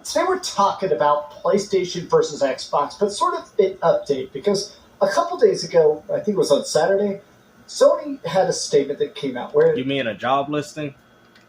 Today we're talking about PlayStation versus Xbox, but sort of an update because a couple days ago, I think it was on Saturday, Sony had a statement that came out where You mean a job listing?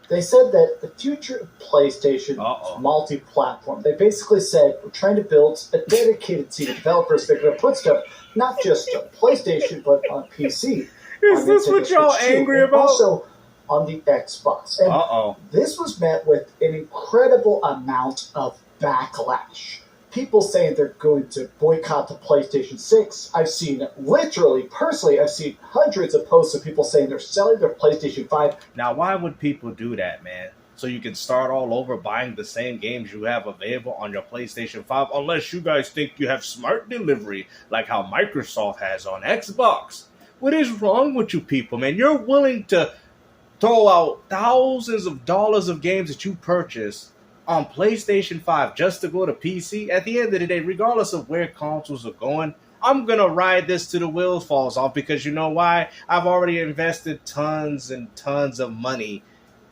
they said that the future of PlayStation is multi-platform. They basically said we're trying to build a dedicated team of developers that are going to put stuff not just on PlayStation but on PC. Is this what y'all angry about? Also on the Xbox. And this was met with an incredible amount of backlash. People saying they're going to boycott the PlayStation 6. I've seen personally, I've seen hundreds of posts of people saying they're selling their PlayStation 5. Now, why would people do that, man? So you can start all over buying the same games you have available on your PlayStation 5, unless you guys think you have smart delivery, like how Microsoft has on Xbox. What is wrong with you people, man? You're willing to throw out thousands of dollars of games that you purchase on PlayStation 5 just to go to PC. At the end of the day, regardless of where consoles are going, I'm going to ride this till the wheels falls off because you know why? I've already invested tons and tons of money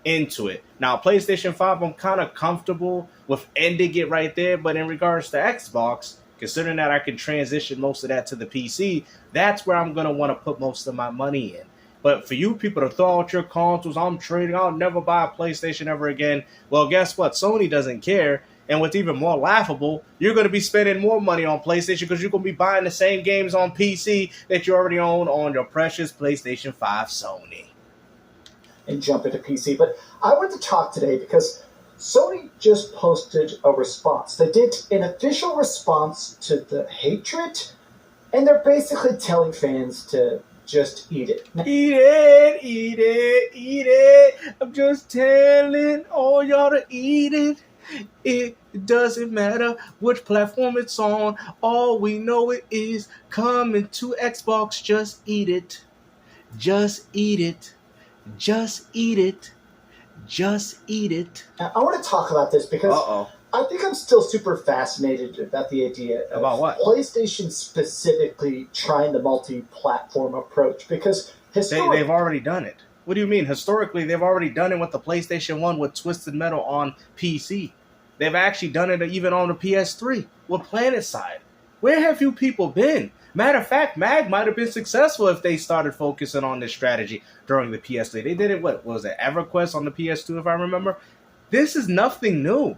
into it. Now, PlayStation 5, I'm kind of comfortable with ending it right there, but in regards to Xbox, considering that I can transition most of that to the PC, that's where I'm going to want to put most of my money in. But for you people to throw out your consoles, I'm trading, I'll never buy a PlayStation ever again. Well, guess what? Sony doesn't care. And what's even more laughable, you're going to be spending more money on PlayStation because you're going to be buying the same games on PC that you already own on your precious PlayStation 5 Sony. And jump into PC. But I wanted to talk today because Sony just posted a response. They did an official response to the hatred, and they're basically telling fans to just eat it. Eat it, eat it, eat it. I'm just telling all y'all to eat it. It doesn't matter which platform it's on. All we know it is coming to Xbox. Just eat it. Just eat it. Just eat it. Just eat it. Now, I want to talk about this because I think I'm still super fascinated about the idea of PlayStation specifically trying the multi-platform approach because historically they've already done it. What do you mean? Historically, they've already done it with the PlayStation 1 with Twisted Metal on PC. They've actually done it even on the PS3 with PlanetSide. Where have you people been? Matter of fact, MAG might have been successful if they started focusing on this strategy during the PS3. They did it, what was it, EverQuest on the PS2, if I remember? This is nothing new.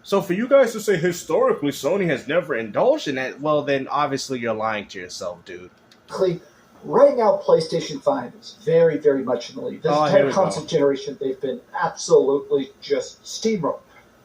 So for you guys to say historically Sony has never indulged in that, well then obviously you're lying to yourself, dude. Right now PlayStation 5 is very, very much in the lead. This entire console generation, they've been absolutely just steamrolled.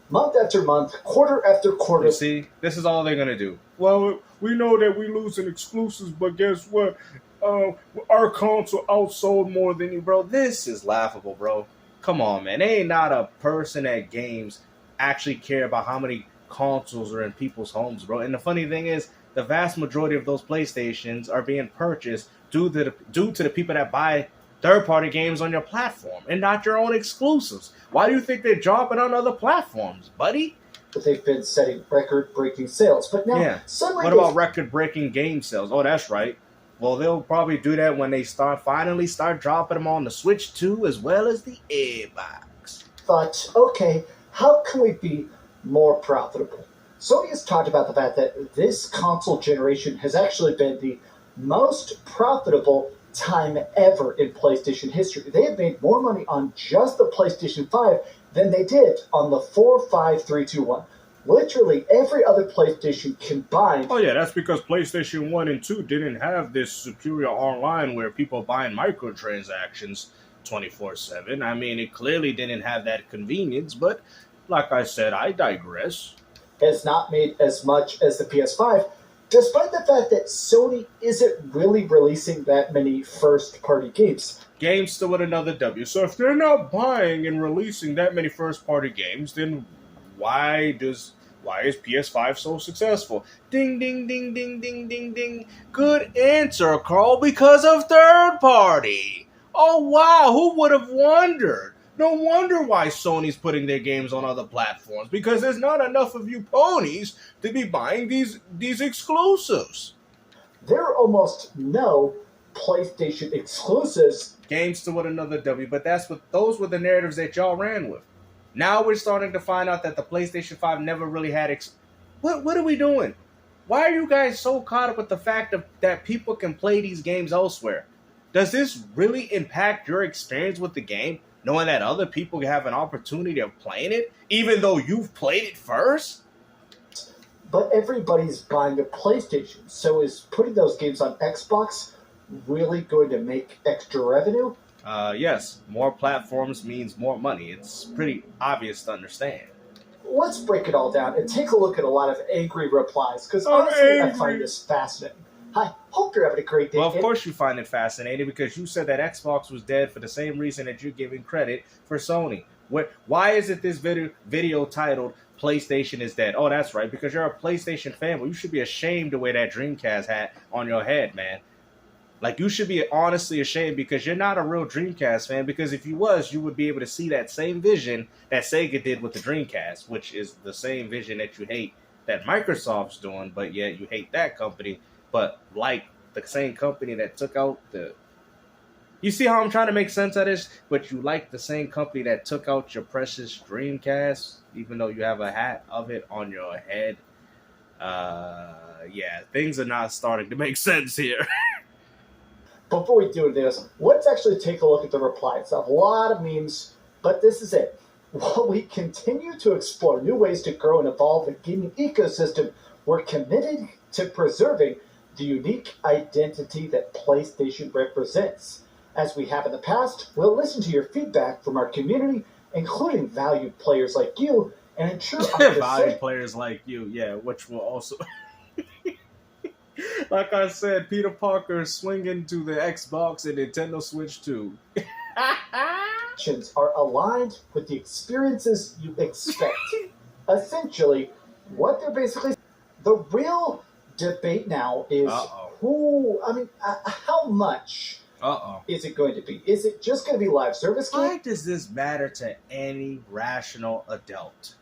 Month after month, quarter after quarter. You see, this is all they're going to do. Well, we know that we losing exclusives, but guess what? Our console outsold more than you, bro. This is laughable, bro. Come on, man. They ain't not a person at games actually care about how many consoles are in people's homes, bro. And the funny thing is, the vast majority of those PlayStations are being purchased due to the people that buy third-party games on your platform and not your own exclusives. Why do you think they're dropping on other platforms, buddy? But they've been setting record-breaking sales. But now, suddenly what about record-breaking game sales? Oh, that's right. Well, they'll probably do that when they finally start dropping them on the Switch 2 as well as the Xbox. But, okay, how can we be more profitable? Sony has talked about the fact that this console generation has actually been the most profitable time ever in PlayStation history. They have made more money on just the PlayStation 5 than they did on the 4, 5, 3, 2, 1. Literally every other PlayStation combined. Oh yeah, that's because PlayStation 1 and 2 didn't have this superior online where people buying microtransactions 24/7. I mean, it clearly didn't have that convenience, but like I said, I digress. Has not made as much as the PS5, despite the fact that Sony isn't really releasing that many first-party games. Games still with another W. So if they're not buying and releasing that many first-party games, then why is PS5 so successful? Ding, ding, ding, ding, ding, ding, ding. Good answer, Carl, because of third-party. Oh, wow, who would have wondered? No wonder why Sony's putting their games on other platforms, because there's not enough of you ponies to be buying these exclusives. There are almost no PlayStation exclusives. Games still with another W, but those were the narratives that y'all ran with. Now we're starting to find out that the PlayStation 5 never really had... What are we doing? Why are you guys so caught up with the fact that people can play these games elsewhere? Does this really impact your experience with the game, knowing that other people have an opportunity of playing it, even though you've played it first? But everybody's buying a PlayStation, so is putting those games on Xbox really going to make extra revenue? Yes. More platforms means more money. It's pretty obvious to understand. Let's break it all down and take a look at a lot of angry replies, because honestly, I find this fascinating. Hi, hope you're having a great day. Well, of course you find it fascinating, because you said that Xbox was dead for the same reason that you're giving credit for Sony. Why is it this video titled PlayStation is dead? Oh, that's right, because you're a PlayStation fanboy. You should be ashamed to wear that Dreamcast hat on your head, man. Like, you should be honestly ashamed, because you're not a real Dreamcast fan, because if you was, you would be able to see that same vision that Sega did with the Dreamcast, which is the same vision that you hate that Microsoft's doing, but yet you hate that company, but like the same company that took out the... You see how I'm trying to make sense of this? But you like the same company that took out your precious Dreamcast, even though you have a hat of it on your head. Yeah, things are not starting to make sense here. Before we do this, let's actually take a look at the replies. A lot of memes, but this is it. While we continue to explore new ways to grow and evolve the gaming ecosystem, we're committed to preserving the unique identity that PlayStation represents. As we have in the past, we'll listen to your feedback from our community, including valued players like you, and ensure valued players like you, yeah, which will also... Like I said, Peter Parker swinging to the Xbox and Nintendo Switch 2. Are aligned with the experiences you expect. Essentially, what they're basically... The real debate now is how much is it going to be? Is it just going to be live service game? Why does this matter to any rational adult?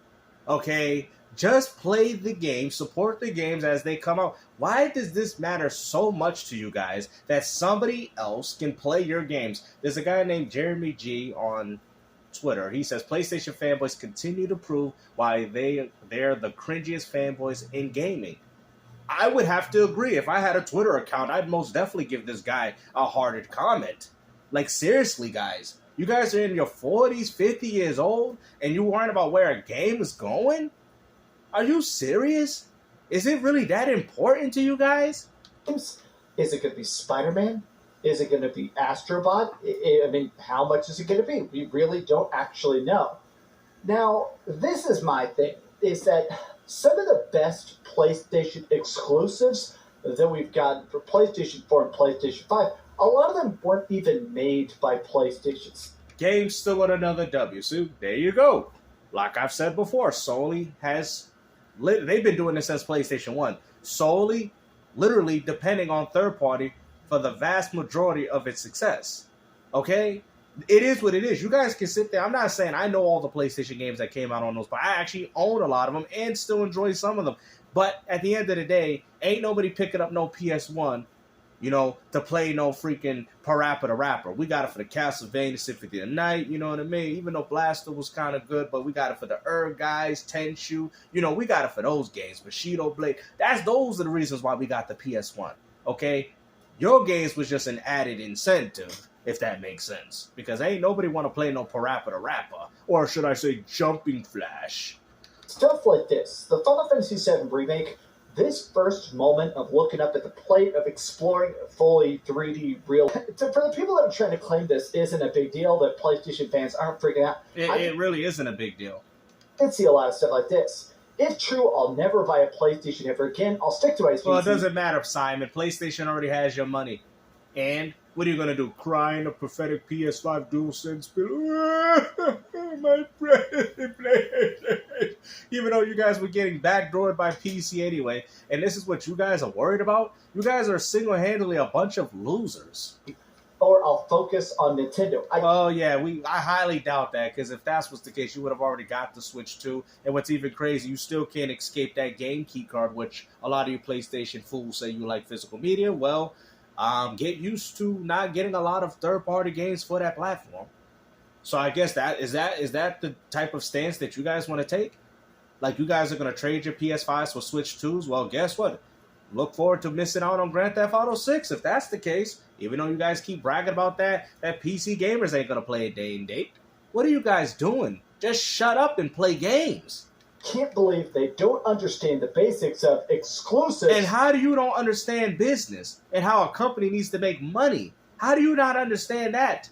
Okay? Just play the game, support the games as they come out. Why does this matter so much to you guys that somebody else can play your games? There's a guy named Jeremy G on Twitter. He says, PlayStation fanboys continue to prove why they're the cringiest fanboys in gaming. I would have to agree. If I had a Twitter account, I'd most definitely give this guy a hearted comment. Like, seriously, guys. You guys are in your 40s, 50 years old, and you worrying about where a game is going? Are you serious? Is it really that important to you guys? Is it going to be Spider-Man? Is it going to be Astrobot? I mean, how much is it going to be? We really don't actually know. Now, this is my thing, is that some of the best PlayStation exclusives that we've gotten for PlayStation 4 and PlayStation 5, a lot of them weren't even made by PlayStation. Game's still at another W. So there you go. Like I've said before, Sony has... They've been doing this since PlayStation 1. Solely, literally depending on third party for the vast majority of its success. Okay? It is what it is. You guys can sit there. I'm not saying I know all the PlayStation games that came out on those, but I actually own a lot of them and still enjoy some of them. But at the end of the day, ain't nobody picking up no PS1, to play no freaking Parappa the Rapper. We got it for the Castlevania Symphony of the Night, you know what I mean? Even though Blaster was kind of good, but we got it for the guys, Tenchu. We got it for those games. Bushido Blade. Those are the reasons why we got the PS1, okay? Your games was just an added incentive, if that makes sense. Because ain't nobody want to play no Parappa the Rapper. Or should I say Jumping Flash. Stuff like this. The Final Fantasy VII Remake... This first moment of looking up at the plate, of exploring fully 3D real... For the people that are trying to claim this isn't a big deal, that PlayStation fans aren't freaking out... It really isn't a big deal. I can see a lot of stuff like this. If true, I'll never buy a PlayStation ever again. I'll stick to my PC. Well, it doesn't matter, Simon. PlayStation already has your money. And what are you going to do? Cry in a pathetic PS5 DualSense bill? My PlayStation. Even though you guys were getting backdoored by PC anyway, and this is what you guys are worried about? You guys are single-handedly a bunch of losers. Or I'll focus on Nintendo. I highly doubt that, because if that was the case, you would have already got the Switch 2. And what's even crazy, you still can't escape that game key card, which a lot of you PlayStation fools say you like physical media. Well, get used to not getting a lot of third-party games for that platform. So I guess that the type of stance that you guys want to take? Like, you guys are going to trade your PS5s for Switch 2s? Well, guess what? Look forward to missing out on Grand Theft Auto 6 if that's the case. Even though you guys keep bragging about that PC gamers ain't going to play a day and date. What are you guys doing? Just shut up and play games. Can't believe they don't understand the basics of exclusives. And how do you don't understand business and how a company needs to make money? How do you not understand that?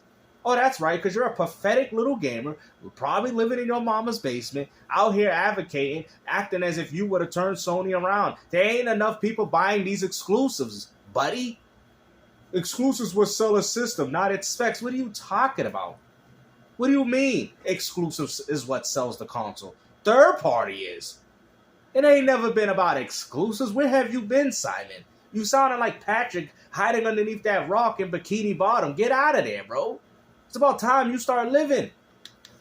Oh, that's right, because you're a pathetic little gamer, probably living in your mama's basement, out here advocating, acting as if you would have turned Sony around. There ain't enough people buying these exclusives, buddy. Exclusives will sell a system, not its specs. What are you talking about? What do you mean exclusives is what sells the console? Third party is. It ain't never been about exclusives. Where have you been, Simon? You sounded like Patrick hiding underneath that rock in Bikini Bottom. Get out of there, bro. It's about time you start living.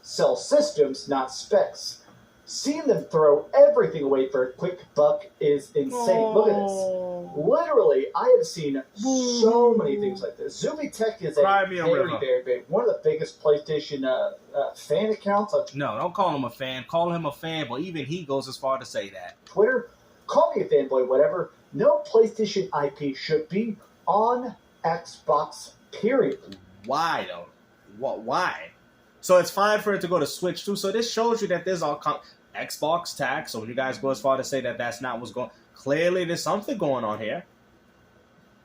Sell systems, not specs. Seeing them throw everything away for a quick buck is insane. Look at this. Literally, I have seen so many things like this. Zuby Tech is a very big, one of the biggest PlayStation fan accounts. No, don't call him a fan. Call him a fanboy. Even he goes as far to say that. Twitter, call me a fanboy, whatever. No PlayStation IP should be on Xbox, period. Why, though? Why? So it's fine for it to go to Switch too. So this shows you that there's all Xbox tax. So when you guys go as far to say that that's not what's going, clearly there's something going on here.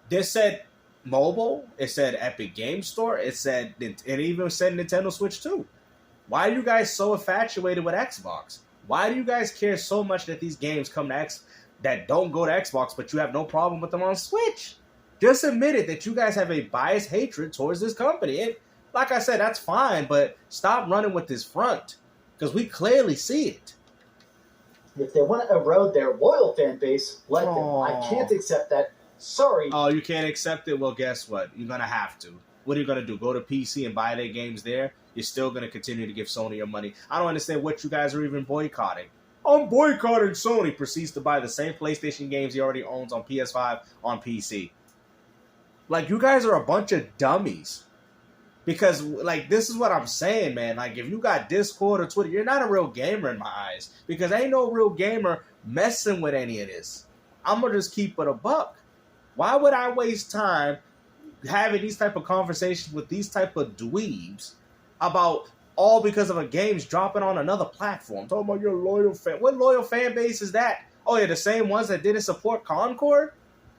This said mobile. It said Epic Game Store. It even said Nintendo Switch 2. Why are you guys so infatuated with Xbox? Why do you guys care so much that these games come to that don't go to Xbox, but you have no problem with them on Switch? Just admit it that you guys have a biased hatred towards this company. Like I said, that's fine, but stop running with this front, because we clearly see it. If they want to erode their loyal fan base, let them. I can't accept that. Sorry. Oh, you can't accept it? Well, guess what? You're going to have to. What are you going to do? Go to PC and buy their games there? You're still going to continue to give Sony your money. I don't understand what you guys are even boycotting. I'm boycotting Sony. Proceeds to buy the same PlayStation games he already owns on PS5 on PC. Like, you guys are a bunch of dummies. Because, like, this is what I'm saying, man. Like, if you got Discord or Twitter, you're not a real gamer in my eyes. Because ain't no real gamer messing with any of this. I'm going to just keep it a buck. Why would I waste time having these type of conversations with these type of dweebs about all because of a game's dropping on another platform? Talking about your loyal fan. What loyal fan base is that? Oh, yeah, the same ones that didn't support Concord?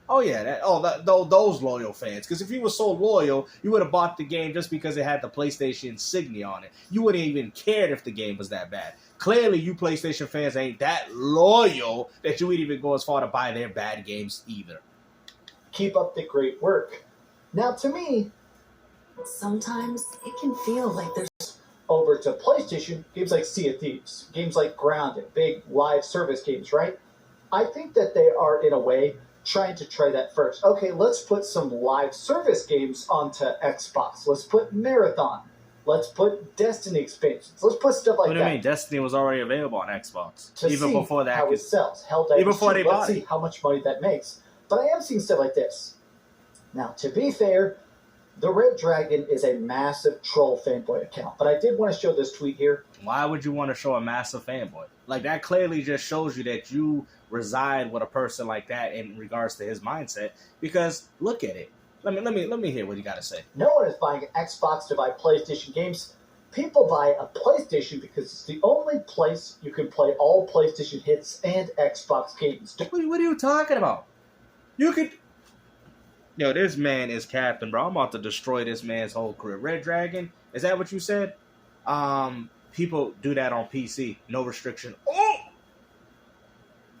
Oh, yeah, those loyal fans. Because if you were so loyal, you would have bought the game just because it had the PlayStation insignia on it. You wouldn't even cared if the game was that bad. Clearly, you PlayStation fans ain't that loyal that you would even go as far to buy their bad games either. Keep up the great work. Now, to me, sometimes it can feel like there's... Over to PlayStation, games like Sea of Thieves, games like Grounded, big live service games, right? I think that they are, in a way, trying to try that first. Okay, let's put some live service games onto Xbox. Let's put Marathon. Let's put Destiny expansions. Let's put stuff like that. What do you mean? Destiny was already available on Xbox. To even see before that. How it sells. Even before they bought it. Let's see how much money that makes. But I am seeing stuff like this. Now, to be fair, the Red Dragon is a massive troll fanboy account. But I did want to show this tweet here. Why would you want to show a massive fanboy? Like, that clearly just shows you that you reside with a person like that in regards to his mindset. Because look at it. Let me hear what you got to say. No one is buying an Xbox to buy PlayStation games. People buy a PlayStation because it's the only place you can play all PlayStation hits and Xbox games. What are you talking about? You could... Yo, this man is captain, bro. I'm about to destroy this man's whole career. Red Dragon, is that what you said? People do that on PC. No restriction.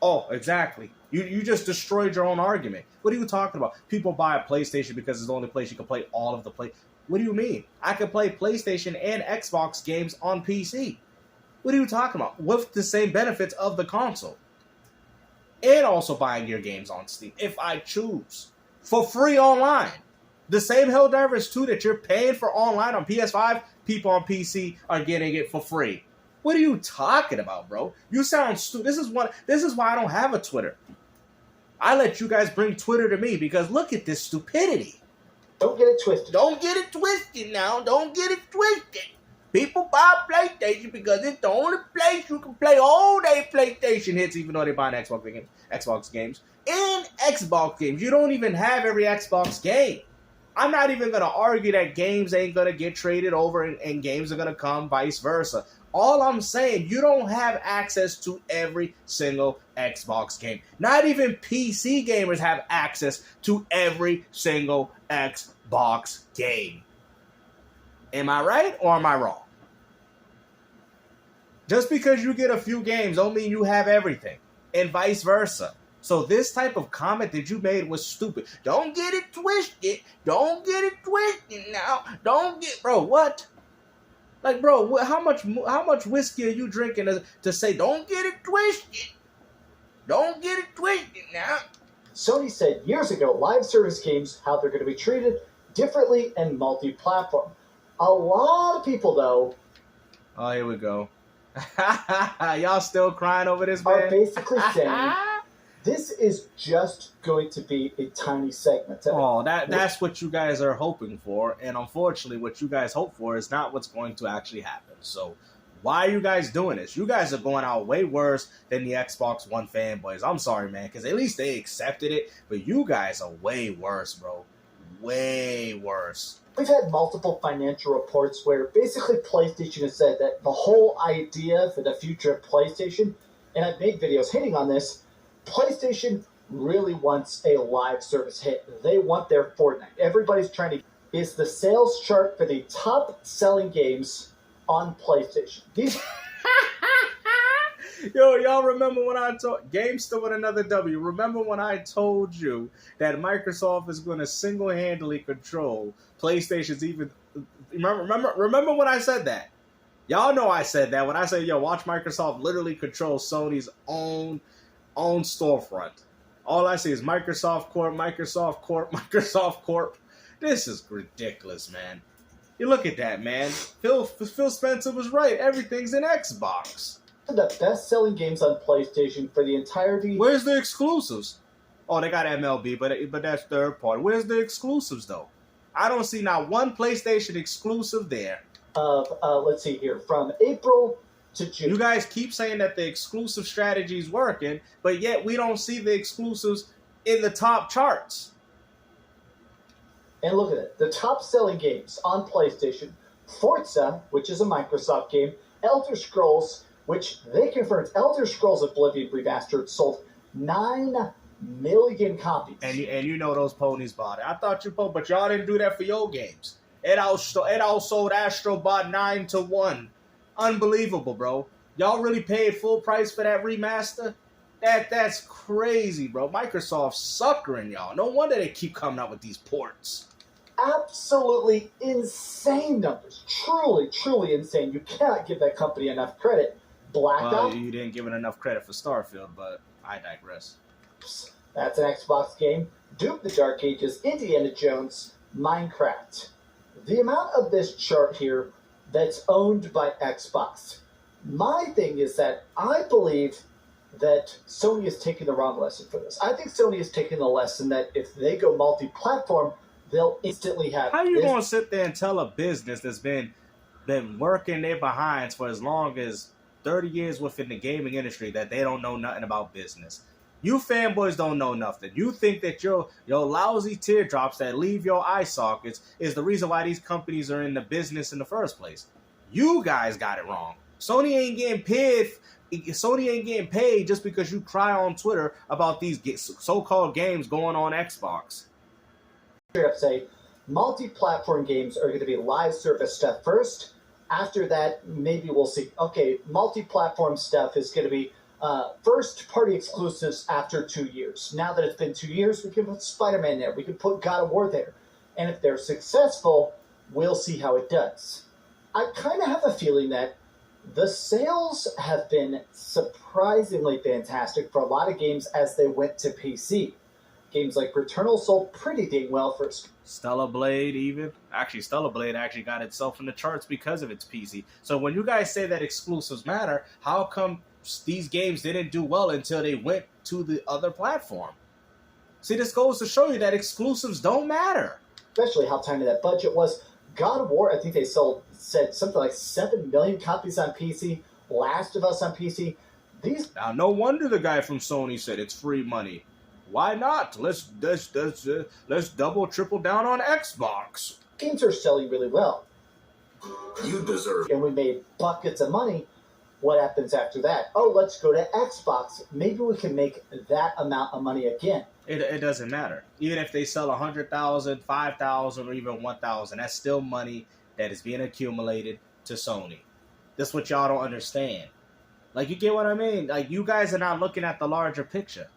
Oh, exactly. You just destroyed your own argument. What are you talking about? People buy a PlayStation because it's the only place you can play all of the play. What do you mean? I can play PlayStation and Xbox games on PC. What are you talking about? With the same benefits of the console. And also buying your games on Steam, if I choose. For free online. The same Helldivers 2 that you're paying for online on PS5, people on PC are getting it for free. What are you talking about, bro? You sound stupid. This is why I don't have a Twitter. I let you guys bring Twitter to me because look at this stupidity. Don't get it twisted. Don't get it twisted now. Don't get it twisted. People buy PlayStation because it's the only place you can play all day PlayStation hits, even though they buy an Xbox games. In Xbox games, you don't even have every Xbox game. I'm not even going to argue that games ain't going to get traded over and games are going to come, vice versa. All I'm saying, you don't have access to every single Xbox game. Not even PC gamers have access to every single Xbox game. Am I right or am I wrong? Just because you get a few games don't mean you have everything, and vice versa. So this type of comment that you made was stupid. Don't get it twisted. Don't get it twisted now. Don't get... Bro, what? Like, bro, how much whiskey are you drinking to say, don't get it twisted? Don't get it twisted now. Sony said years ago, live service games, how they're going to be treated differently and multi-platform. A lot of people, though... Oh, here we go. Y'all still crying over this, man? Are basically saying... This is just going to be a tiny segment. Oh, that's what you guys are hoping for. And unfortunately, what you guys hope for is not what's going to actually happen. So why are you guys doing this? You guys are going out way worse than the Xbox One fanboys. I'm sorry, man, because at least they accepted it. But you guys are way worse, bro. Way worse. We've had multiple financial reports where basically PlayStation has said that the whole idea for the future of PlayStation, and I've made videos hitting on this, PlayStation really wants a live service hit. They want their Fortnite. Everybody's trying to... Is the sales chart for the top selling games on PlayStation. These... Yo, y'all remember when I told... GameStop with another W. Remember when I told you that Microsoft is going to single-handedly control PlayStation's even... Remember when I said that? Y'all know I said that when I said, yo, watch Microsoft literally control Sony's own storefront. All I see is Microsoft Corp, Microsoft Corp, Microsoft Corp. This is ridiculous, man. You look at that, man. Phil Spencer was right. Everything's in Xbox. The best-selling games on PlayStation for the entirety... Where's the exclusives? Oh, they got MLB, but that's third party. Where's the exclusives, though? I don't see not one PlayStation exclusive there. Let's see here. From April... to June. You guys keep saying that the exclusive strategy is working, but yet we don't see the exclusives in the top charts. And look at it. The top selling games on PlayStation. Forza, which is a Microsoft game. Elder Scrolls, which they confirmed Elder Scrolls Oblivion Remastered sold 9 million copies. And you know those ponies bought it. I thought you but y'all didn't do that for your games. It outsold Astro Bot 9-1. Unbelievable, bro. Y'all really paid full price for that remaster? That's crazy, bro. Microsoft's suckering y'all. No wonder they keep coming out with these ports. Absolutely insane numbers. Truly, truly insane. You cannot give that company enough credit. Blackout. Well, you didn't give it enough credit for Starfield, but I digress. That's an Xbox game. Doom the Dark Ages, Indiana Jones, Minecraft. The amount of this chart here that's owned by Xbox. My thing is that I believe that Sony is taking the wrong lesson for this. I think Sony is taking the lesson that if they go multi-platform, they'll instantly have... How you going to sit there and tell a business that's been working their behinds for as long as 30 years within the gaming industry that they don't know nothing about business? You fanboys don't know nothing. You think that your lousy teardrops that leave your eye sockets is the reason why these companies are in the business in the first place. You guys got it wrong. Sony ain't getting paid. Sony ain't getting paid just because you cry on Twitter about these so-called games going on Xbox. Say multi-platform games are going to be live service stuff first. After that, maybe we'll see. Okay, multi-platform stuff is going to be first-party exclusives after 2 years. Now that it's been 2 years, we can put Spider-Man there. We can put God of War there. And if they're successful, we'll see how it does. I kind of have a feeling that the sales have been surprisingly fantastic for a lot of games as they went to PC. Games like Returnal sold pretty dang well first. Stellar Blade even. Actually, Stellar Blade actually got itself in the charts because of its PC. So when you guys say that exclusives matter, how come these games didn't do well until they went to the other platform? See, this goes to show you that exclusives don't matter. Especially how tiny that budget was. God of War, I think they said something like 7 million copies on PC. Last of Us on PC. These Now, no wonder the guy from Sony said it's free money. Why not? Let's double, triple down on Xbox. games are selling really well. You deserve. And we made buckets of money. What happens after that? Oh, let's go to Xbox. Maybe we can make that amount of money again. It doesn't matter. Even if they sell 100,000, 5,000, or even 1,000, that's still money that is being accumulated to Sony. That's what y'all don't understand. Like, you get what I mean? Like, you guys are not looking at the larger picture.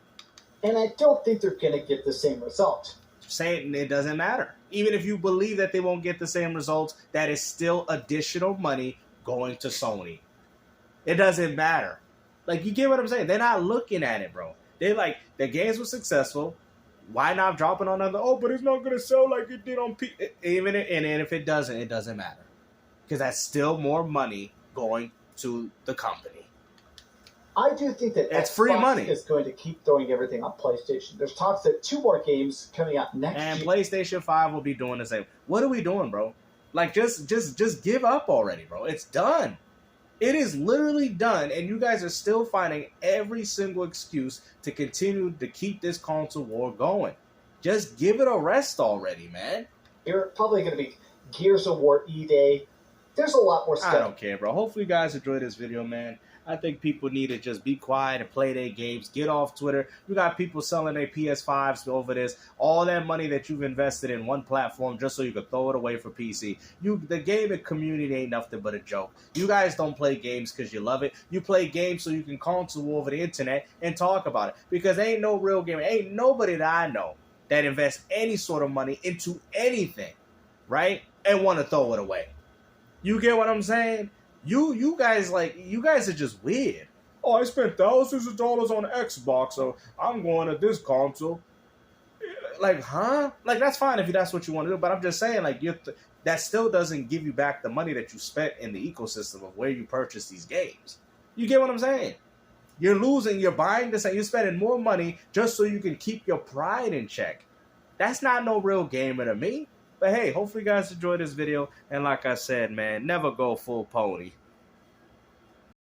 And I don't think they're going to get the same result. Saying it doesn't matter. Even if you believe that they won't get the same results, that is still additional money going to Sony. It doesn't matter. Like, you get what I'm saying? They're not looking at it, bro. They're like, the games were successful. Why not drop it on other? Oh, but it's not going to sell like it did on P. Even and if it doesn't matter. Because that's still more money going to the company. I do think that it's Xbox free money. Is going to keep throwing everything on PlayStation. There's talks that 2 more games coming out next year. And PlayStation 5 will be doing the same. What are we doing, bro? Like, just give up already, bro. It's done. It is literally done, and you guys are still finding every single excuse to continue to keep this console war going. Just give it a rest already, man. You're probably going to be Gears of War E-Day. There's a lot more stuff. I don't care, bro. Hopefully you guys enjoyed this video, man. I think people need to just be quiet and play their games. Get off Twitter. You got people selling their PS5s over this. All that money that you've invested in one platform just so you can throw it away for PC. The gaming community ain't nothing but a joke. You guys don't play games because you love it. You play games so you can console over the internet and talk about it. Because ain't no real gamer. Ain't nobody that I know that invests any sort of money into anything, right? And want to throw it away. You get what I'm saying? You guys are just weird. Oh, I spent thousands of dollars on Xbox, so I'm going to this console. Like, huh? Like, that's fine if that's what you want to do, but I'm just saying, like, that still doesn't give you back the money that you spent in the ecosystem of where you purchase these games. You get what I'm saying? You're losing, you're buying this, and you're spending more money just so you can keep your pride in check. That's not no real gamer to me. But hey, hopefully you guys enjoyed this video. And like I said, man, never go full pony.